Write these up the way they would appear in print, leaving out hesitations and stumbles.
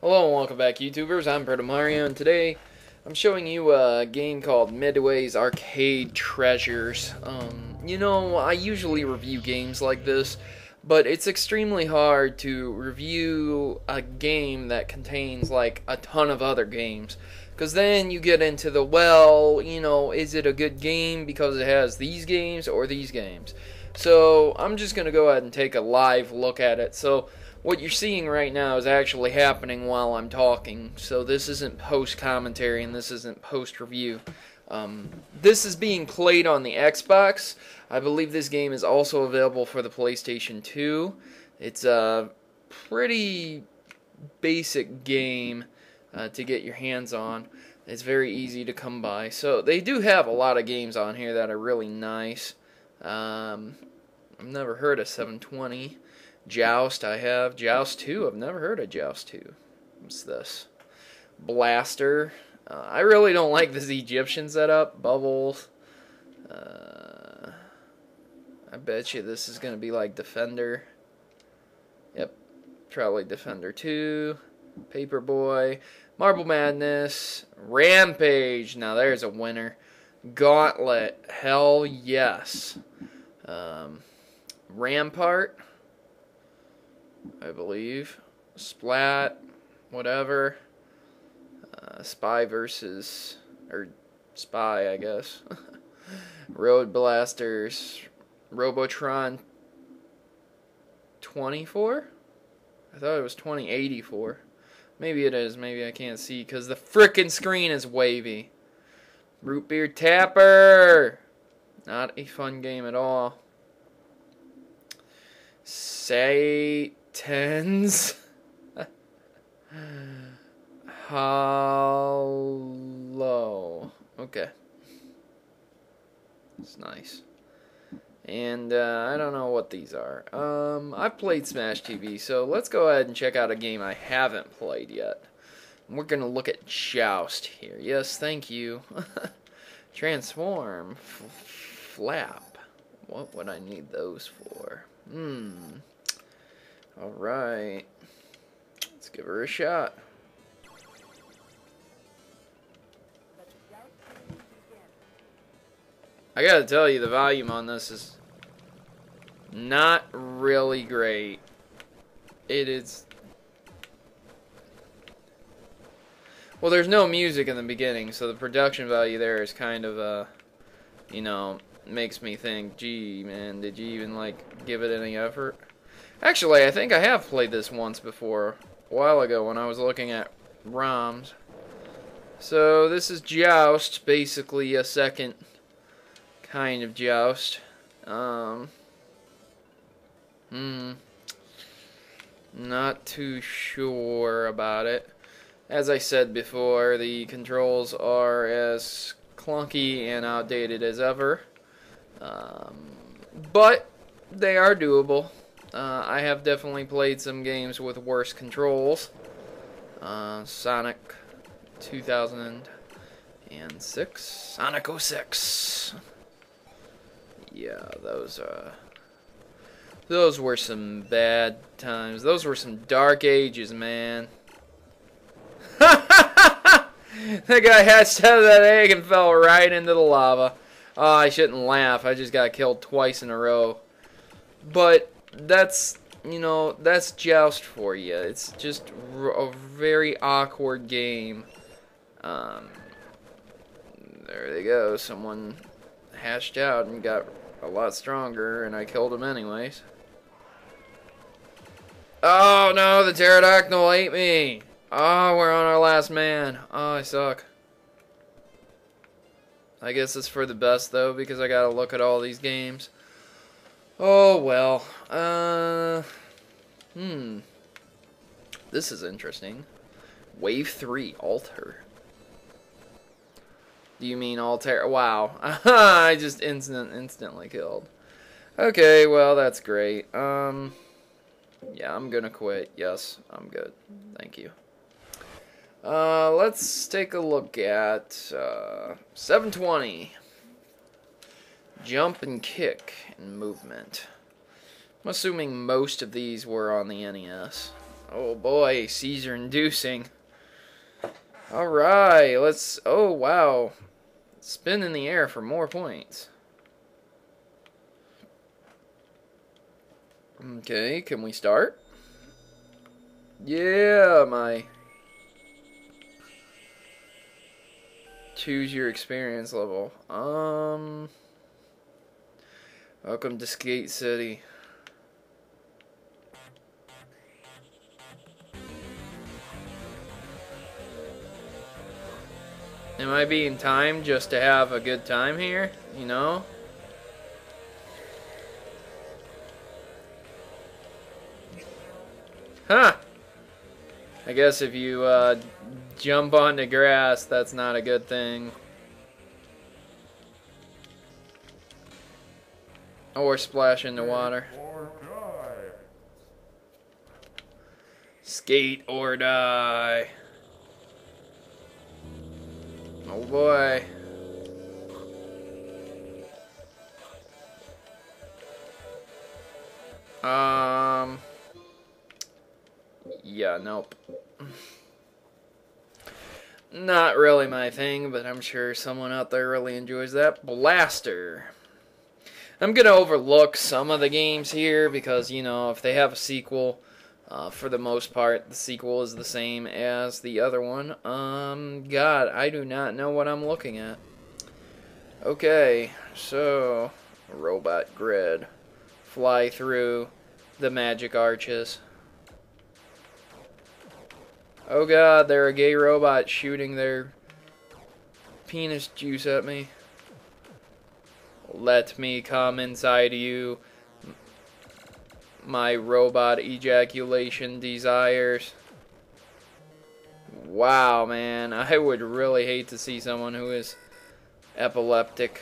Hello and welcome back, YouTubers. I'm Protomario, and today I'm showing you a game called Midway's Arcade Treasures. I usually review games like this, but it's extremely hard to review a game that contains like a ton of other games. Because then you get into the, is it a good game because it has these games or these games? So I'm just going to go ahead and take a live look at it. So what you're seeing right now is actually happening while I'm talking. So this isn't post-commentary and this isn't post-review. This is being played on the Xbox. I believe this game is also available for the PlayStation 2. It's a pretty basic game to get your hands on. It's very easy to come by. So they do have a lot of games on here that are really nice. I've never heard of 720. Joust I have. Joust 2. I've never heard of Joust 2. What's this? Blaster. I really don't like this Egyptian setup. Bubbles. I bet you this is going to be like Defender. Yep. Probably Defender 2. Paperboy. Marble Madness. Rampage. Now there's a winner. Gauntlet. Hell yes. Rampart, I believe. Splat, whatever. Spy versus, or Spy, I guess. Road Blasters. Robotron 24? I thought it was 2084. Maybe it is, maybe I can't see because the frickin' screen is wavy. Root Beer Tapper! Not a fun game at all. Satan's Hollow. Okay. It's nice. And I don't know what these are. I've played Smash TV, so let's go ahead and check out a game I haven't played yet. We're going to look at Joust here. Yes, thank you. Transform. Flap. What would I need those for? Alright. Let's give her a shot. I gotta tell you, the volume on this is not really great. It is... Well, there's no music in the beginning, so the production value there is kind of, makes me think, gee, man, did you even, give it any effort? Actually, I think I have played this once before, a while ago when I was looking at ROMs. So, this is Joust, basically a second kind of Joust. Not too sure about it. As I said before, the controls are as clunky and outdated as ever. But they are doable. I have definitely played some games with worse controls. Sonic 2006. Sonic 06. Yeah, those were some bad times. Those were some dark ages, man. That guy hatched out of that egg and fell right into the lava. Oh, I shouldn't laugh. I just got killed twice in a row. But that's, that's Joust for you. It's just a very awkward game. There they go. Someone hatched out and got a lot stronger, and I killed him anyways. Oh no, the pterodactyl ate me. Oh, we're on our last man. Oh, I suck. I guess it's for the best, though, because I gotta look at all these games. Oh, well. This is interesting. Wave 3, Alter. Do you mean Alter? Wow. I just instantly killed. Okay, well, that's great. Yeah, I'm gonna quit. Yes, I'm good. Thank you. Let's take a look at 720. Jump and kick and movement. I'm assuming most of these were on the NES. Oh boy, seizure inducing. Alright, let's... Oh wow. Spin in the air for more points. Okay, can we start? Yeah, my... Choose your experience level. Welcome to Skate City. Am I being timed just to have a good time here? You know? Huh! I guess if you jump onto grass, that's not a good thing. Or splash into water. Skate or die. Oh boy. Yeah, nope. Not really my thing, but I'm sure someone out there really enjoys that. Blaster. I'm going to overlook some of the games here because, you know, if they have a sequel, for the most part, the sequel is the same as the other one. God, I do not know what I'm looking at. Okay, so, robot grid. Fly through the magic arches. Oh god, they're a gay robot shooting their penis juice at me. Let me come inside you, my robot ejaculation desires. Wow, man, I would really hate to see someone who is epileptic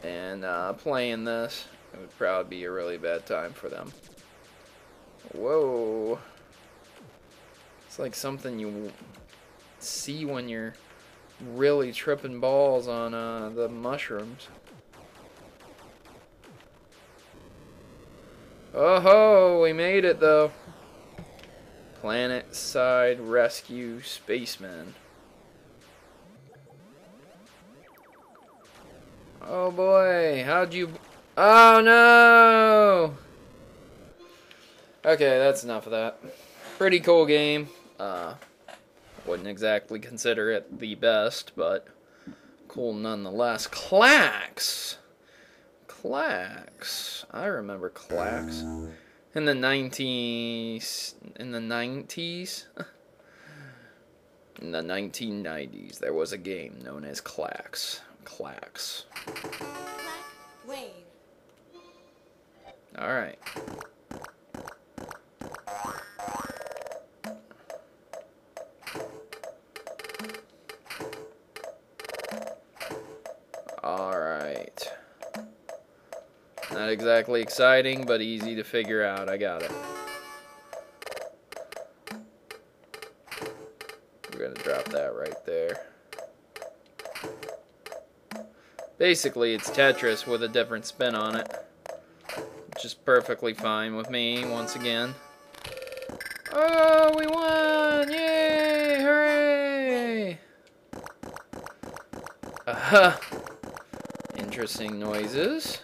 and playing this. It would probably be a really bad time for them. Whoa. It's like something you see when you're really tripping balls on the mushrooms. Oh ho, we made it though. Planet side rescue spaceman. Oh boy, how'd you... Oh no! Okay, that's enough of that. Pretty cool game. Wouldn't exactly consider it the best, but cool nonetheless. Clax! Clax. I remember Clax. In the 90s. In the 90s? In the 1990s, there was a game known as Clax. Clax. Wave. Alright. Alright. Not exactly exciting, but easy to figure out. I got it. We're gonna drop that right there. Basically, it's Tetris with a different spin on it. Which is perfectly fine with me, once again. Oh, we won! Yay! Hooray! Aha! Interesting noises.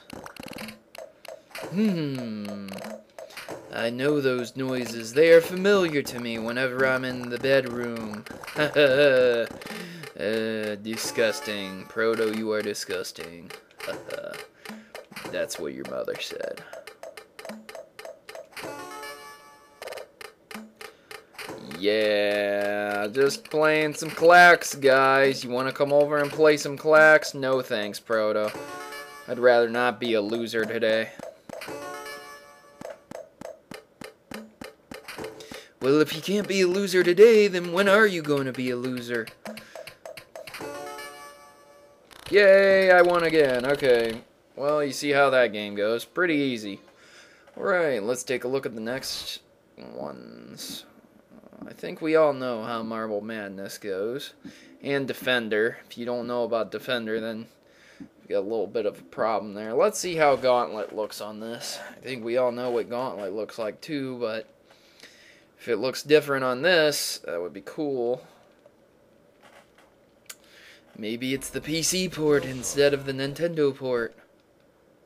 I know those noises. They are familiar to me whenever I'm in the bedroom. Disgusting. Proto, you are disgusting. That's what your mother said. Yeah, just playing some Clax, guys. You want to come over and play some Clax? No thanks, Proto. I'd rather not be a loser today. Well, if you can't be a loser today, then when are you going to be a loser? Yay, I won again. Okay. Well, you see how that game goes. Pretty easy. Alright, let's take a look at the next ones. I think we all know how Marble Madness goes. And Defender. If you don't know about Defender, then you've got a little bit of a problem there. Let's see how Gauntlet looks on this. I think we all know what Gauntlet looks like too, but If it looks different on this, that would be cool. Maybe it's the PC port instead of the Nintendo port.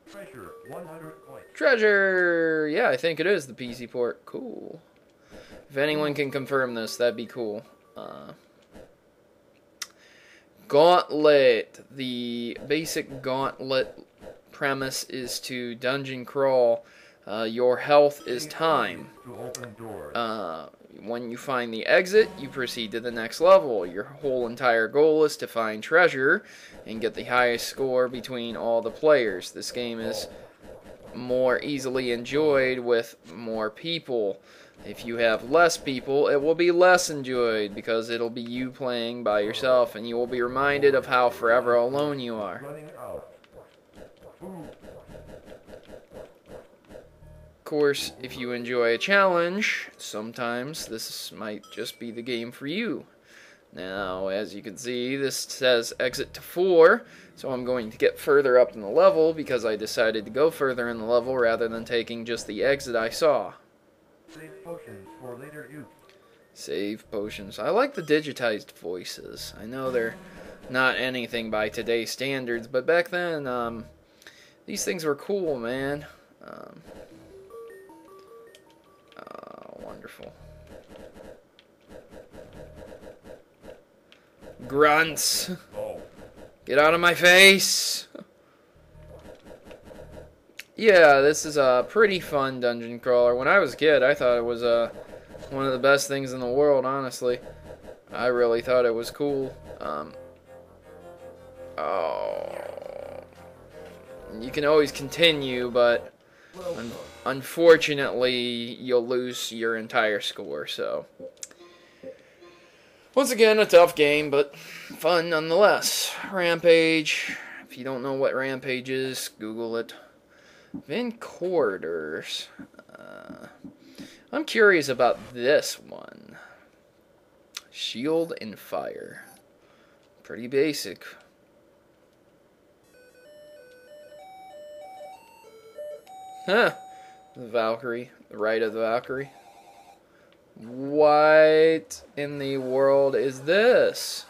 Treasure, 100 points. Treasure! Yeah, I think it is the PC port. Cool. If anyone can confirm this, that'd be cool. Gauntlet. The basic Gauntlet premise is to dungeon crawl. Your health is time. When you find the exit, you proceed to the next level. Your whole entire goal is to find treasure and get the highest score between all the players. This game is more easily enjoyed with more people. If you have less people, it will be less enjoyed because it'll be you playing by yourself, and you will be reminded of how forever alone you are. Of course, if you enjoy a challenge, sometimes this might just be the game for you. Now, as you can see, this says exit to 4, so I'm going to get further up in the level because I decided to go further in the level rather than taking just the exit I saw. Save potions for later use. Save potions. I like the digitized voices. I know they're not anything by today's standards, but back then, these things were cool, man. Wonderful. Grunts! Oh. Get out of my face! Yeah, this is a pretty fun dungeon crawler. When I was a kid, I thought it was one of the best things in the world, honestly. I really thought it was cool. You can always continue, but unfortunately, you'll lose your entire score, so. Once again, a tough game, but fun nonetheless. Rampage. If you don't know what Rampage is, Google it. Vindicators. I'm curious about this one. Shield and fire. Pretty basic. Huh. The Valkyrie. The Rite of the Valkyrie. What in the world is this?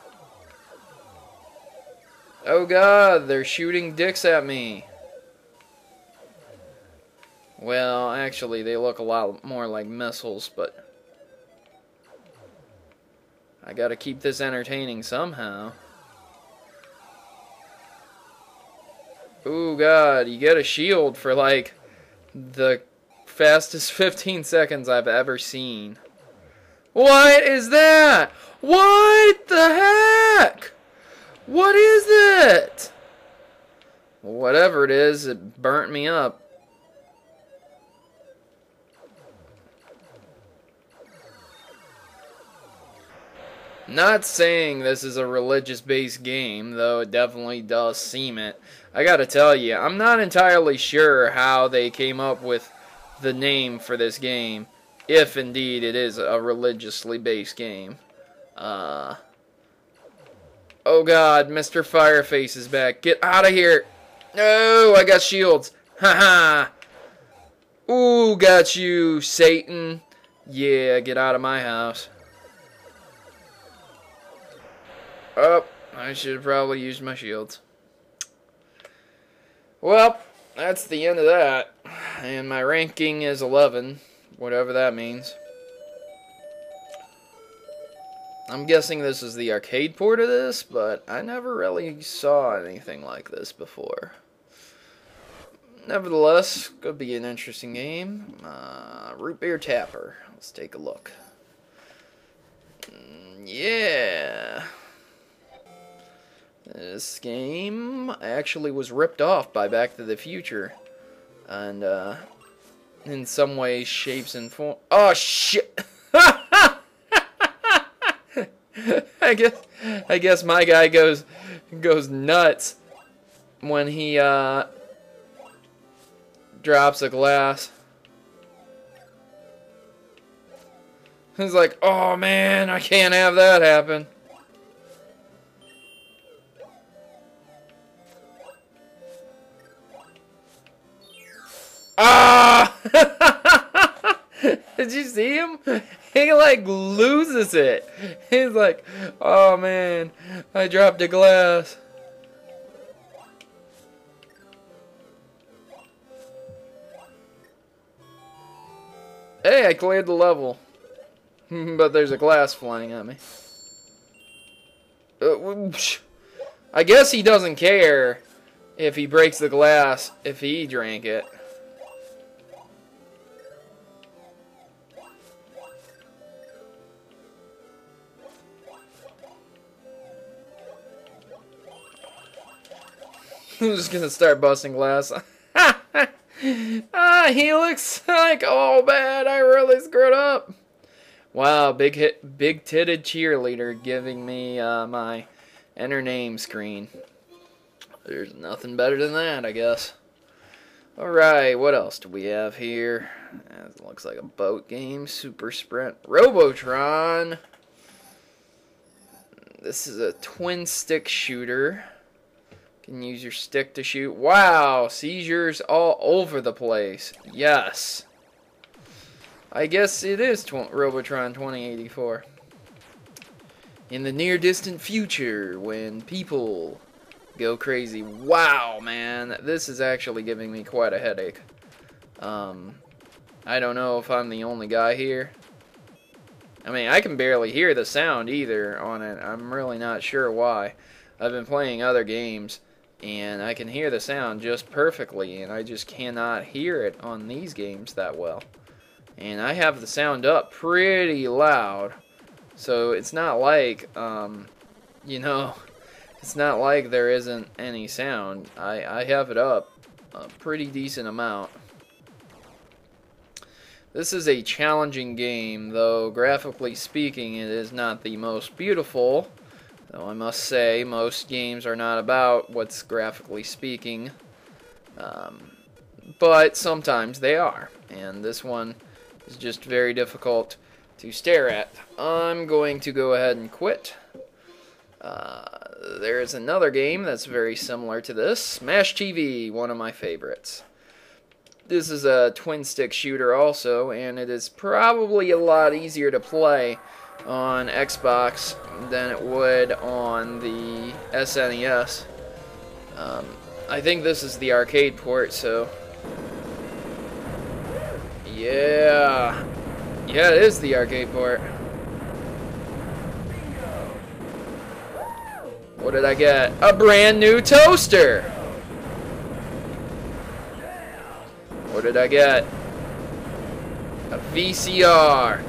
Oh god, they're shooting dicks at me. Well, actually, they look a lot more like missiles, but I gotta keep this entertaining somehow. Ooh, god, you get a shield for, like, the fastest 15 seconds I've ever seen. What is that? What the heck? What is it? Whatever it is, it burnt me up. Not saying this is a religious-based game, though it definitely does seem it. I gotta tell you, I'm not entirely sure how they came up with the name for this game, if indeed it is a religiously based game. Oh god, Mr. Fireface is back. Get out of here! No, I got shields. Haha! Ooh, got you, Satan. Yeah, get out of my house. Oh, I should have probably used my shields. Well, that's the end of that. And my ranking is 11, whatever that means. I'm guessing this is the arcade port of this, but I never really saw anything like this before. Nevertheless, could be an interesting game. Root Beer Tapper. Let's take a look. Yeah. This game actually was ripped off by Back to the Future. And, in some ways, shapes, and form. Oh, shit! I guess my guy goes nuts when he, drops a glass. He's like, oh, man, I can't have that happen. Ah! Did you see him? He like loses it. He's like, oh man, I dropped a glass. Hey, I cleared the level. But there's a glass flying at me. I guess he doesn't care if he breaks the glass if he drank it. I'm just gonna start busting glass. He looks like, oh man, I really screwed up. Wow, big-titted cheerleader giving me my enter name screen. There's nothing better than that, I guess. Alright, what else do we have here? It looks like a boat game. Super Sprint. Robotron. This is a twin stick shooter. You can use your stick to shoot. Wow, seizures all over the place. Yes. I guess it is Robotron 2084. In the near distant future, when people go crazy. Wow, man, this is actually giving me quite a headache. I don't know if I'm the only guy here. I mean, I can barely hear the sound either on it. I'm really not sure why. I've been playing other games, and I can hear the sound just perfectly, and I just cannot hear it on these games that well. And I have the sound up pretty loud, so it's not like, you know, it's not like there isn't any sound. I have it up a pretty decent amount. This is a challenging game, though graphically speaking it is not the most beautiful. Though I must say, most games are not about what's graphically speaking. But sometimes they are. And this one is just very difficult to stare at. I'm going to go ahead and quit. There's another game that's very similar to this. Smash TV, one of my favorites. This is a twin stick shooter also, and it is probably a lot easier to play on Xbox than it would on the SNES. I think this is the arcade port, so yeah, it is the arcade port. What did I get? A brand new toaster! What did I get? A VCR.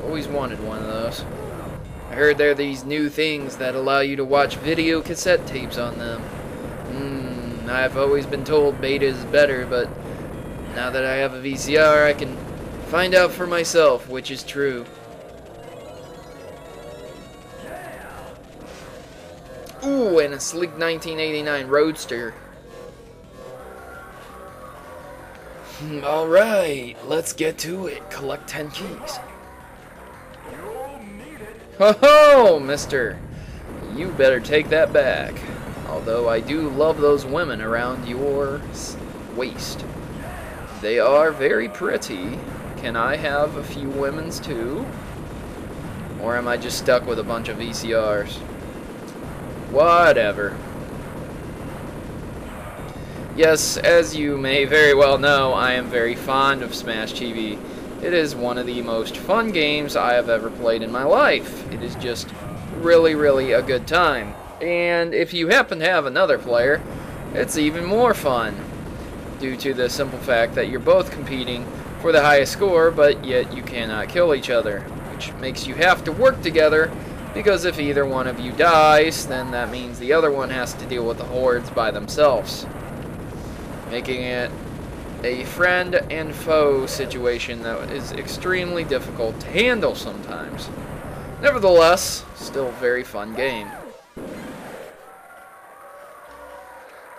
Always wanted one of those. I heard there are these new things that allow you to watch video cassette tapes on them. I've always been told beta is better, but now that I have a VCR, I can find out for myself which is true. Ooh, and a sleek 1989 Roadster. Alright, let's get to it. Collect 10 keys. Ho ho, mister. You better take that back. Although I do love those women around your waist. They are very pretty. Can I have a few women's too? Or am I just stuck with a bunch of VCRs? Whatever. Yes, as you may very well know, I am very fond of Smash TV. It is one of the most fun games I have ever played in my life. It is just really, really a good time. And if you happen to have another player, it's even more fun, due to the simple fact that you're both competing for the highest score, but yet you cannot kill each other, which makes you have to work together, because if either one of you dies, then that means the other one has to deal with the hordes by themselves, making it a friend and foe situation that is extremely difficult to handle sometimes. Nevertheless, still a very fun game.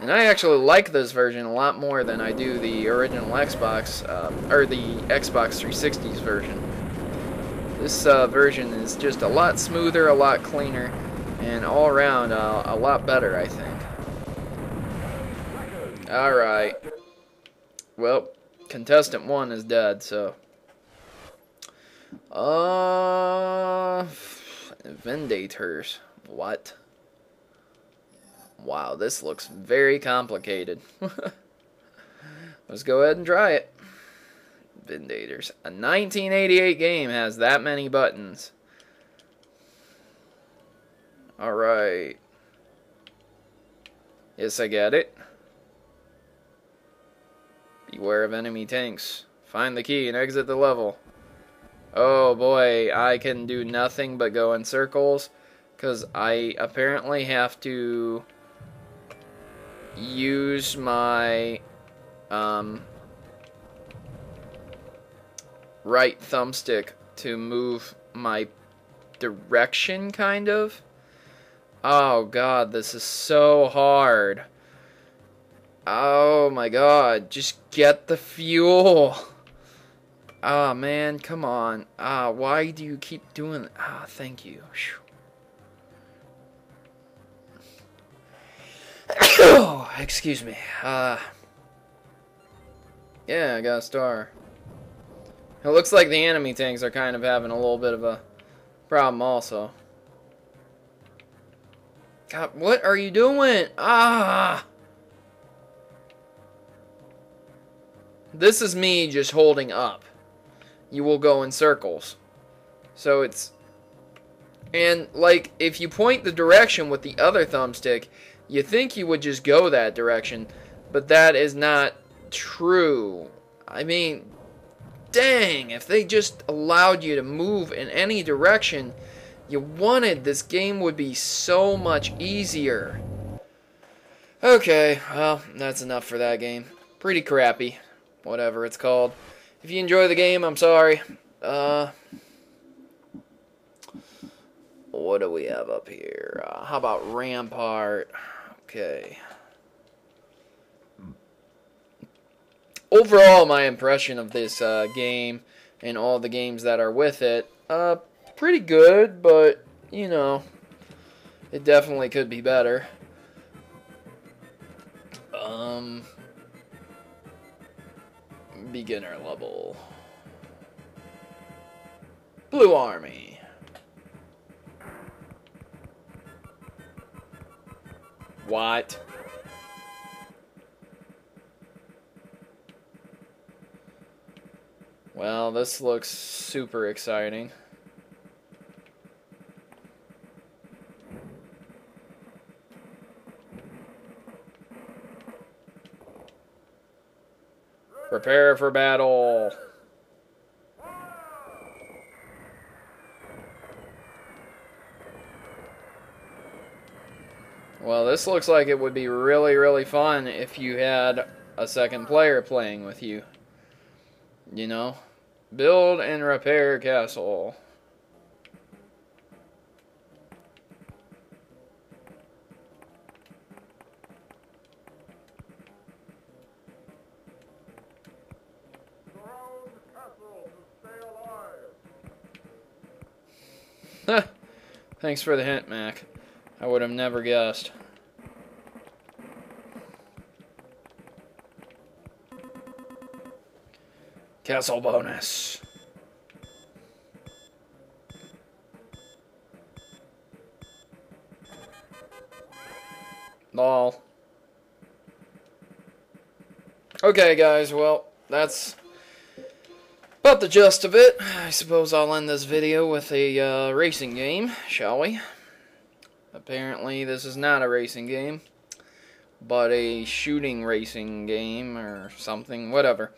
And I actually like this version a lot more than I do the original Xbox, or the Xbox 360's version. This version is just a lot smoother, a lot cleaner, and all around a lot better, I think. Alright. Well, contestant 1 is dead, so Vindicators. What? Wow, this looks very complicated. Let's go ahead and try it. Vindicators. A 1988 game has that many buttons. Alright. Yes, I get it. Beware of enemy tanks. Find the key and exit the level. Oh boy, I can do nothing but go in circles, because I apparently have to use my right thumbstick to move my direction, kind of. Oh god, this is so hard. Oh my god, just get the fuel. Ah, man, come on. Ah, why do you keep doing that? Ah, thank you. Oh, excuse me. Yeah, I got a star. It looks like the enemy tanks are kind of having a little bit of a problem also. God, what are you doing? Ah! This is me just holding up. You will go in circles. So it's... And, like, if you point the direction with the other thumbstick, you think you would just go that direction. But that is not true. I mean, dang, if they just allowed you to move in any direction you wanted, this game would be so much easier. Okay, well, that's enough for that game. Pretty crappy. Whatever it's called. If you enjoy the game, I'm sorry. What do we have up here? How about Rampart? Okay. Overall, my impression of this game and all the games that are with it, pretty good, but, you know, it definitely could be better. Beginner level. Blue Army. What? Well, this looks super exciting. Prepare for battle. Well, this looks like it would be really, really fun if you had a second player playing with you. You know? Build and repair castle. Thanks for the hint, Mac. I would have never guessed. Castle bonus. Lol. Okay, guys, well, that's about the gist of it. I suppose I'll end this video with a racing game, shall we? Apparently this is not a racing game, but a shooting racing game or something, whatever.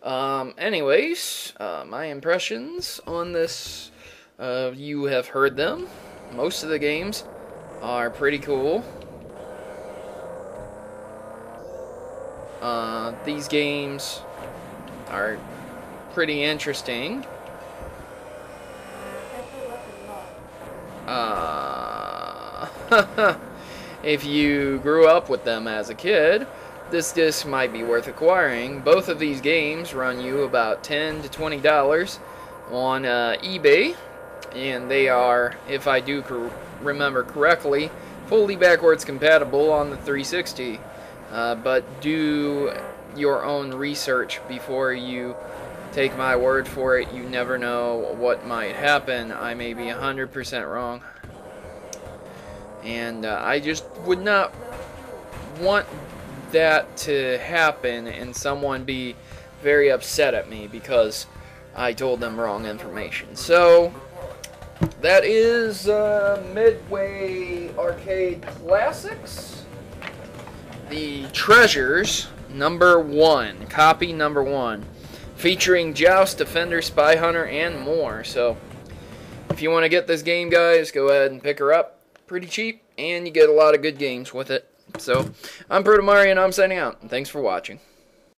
Anyways, my impressions on this, you have heard them. Most of the games are pretty cool. These games are pretty interesting. If you grew up with them as a kid, this disc might be worth acquiring. Both of these games run you about $10 to $20 on eBay, and they are, if I do remember correctly, fully backwards compatible on the 360. But do your own research before you take my word for it. You never know what might happen. I may be 100% wrong. And I just would not want that to happen and someone be very upset at me because I told them wrong information. So that is Midway Arcade Classics. The Treasures #1, copy #1, featuring Joust, Defender, Spy Hunter, and more. So if you want to get this game, guys, go ahead and pick her up. Pretty cheap, and you get a lot of good games with it. So I'm Protomario, and I'm signing out. And thanks for watching.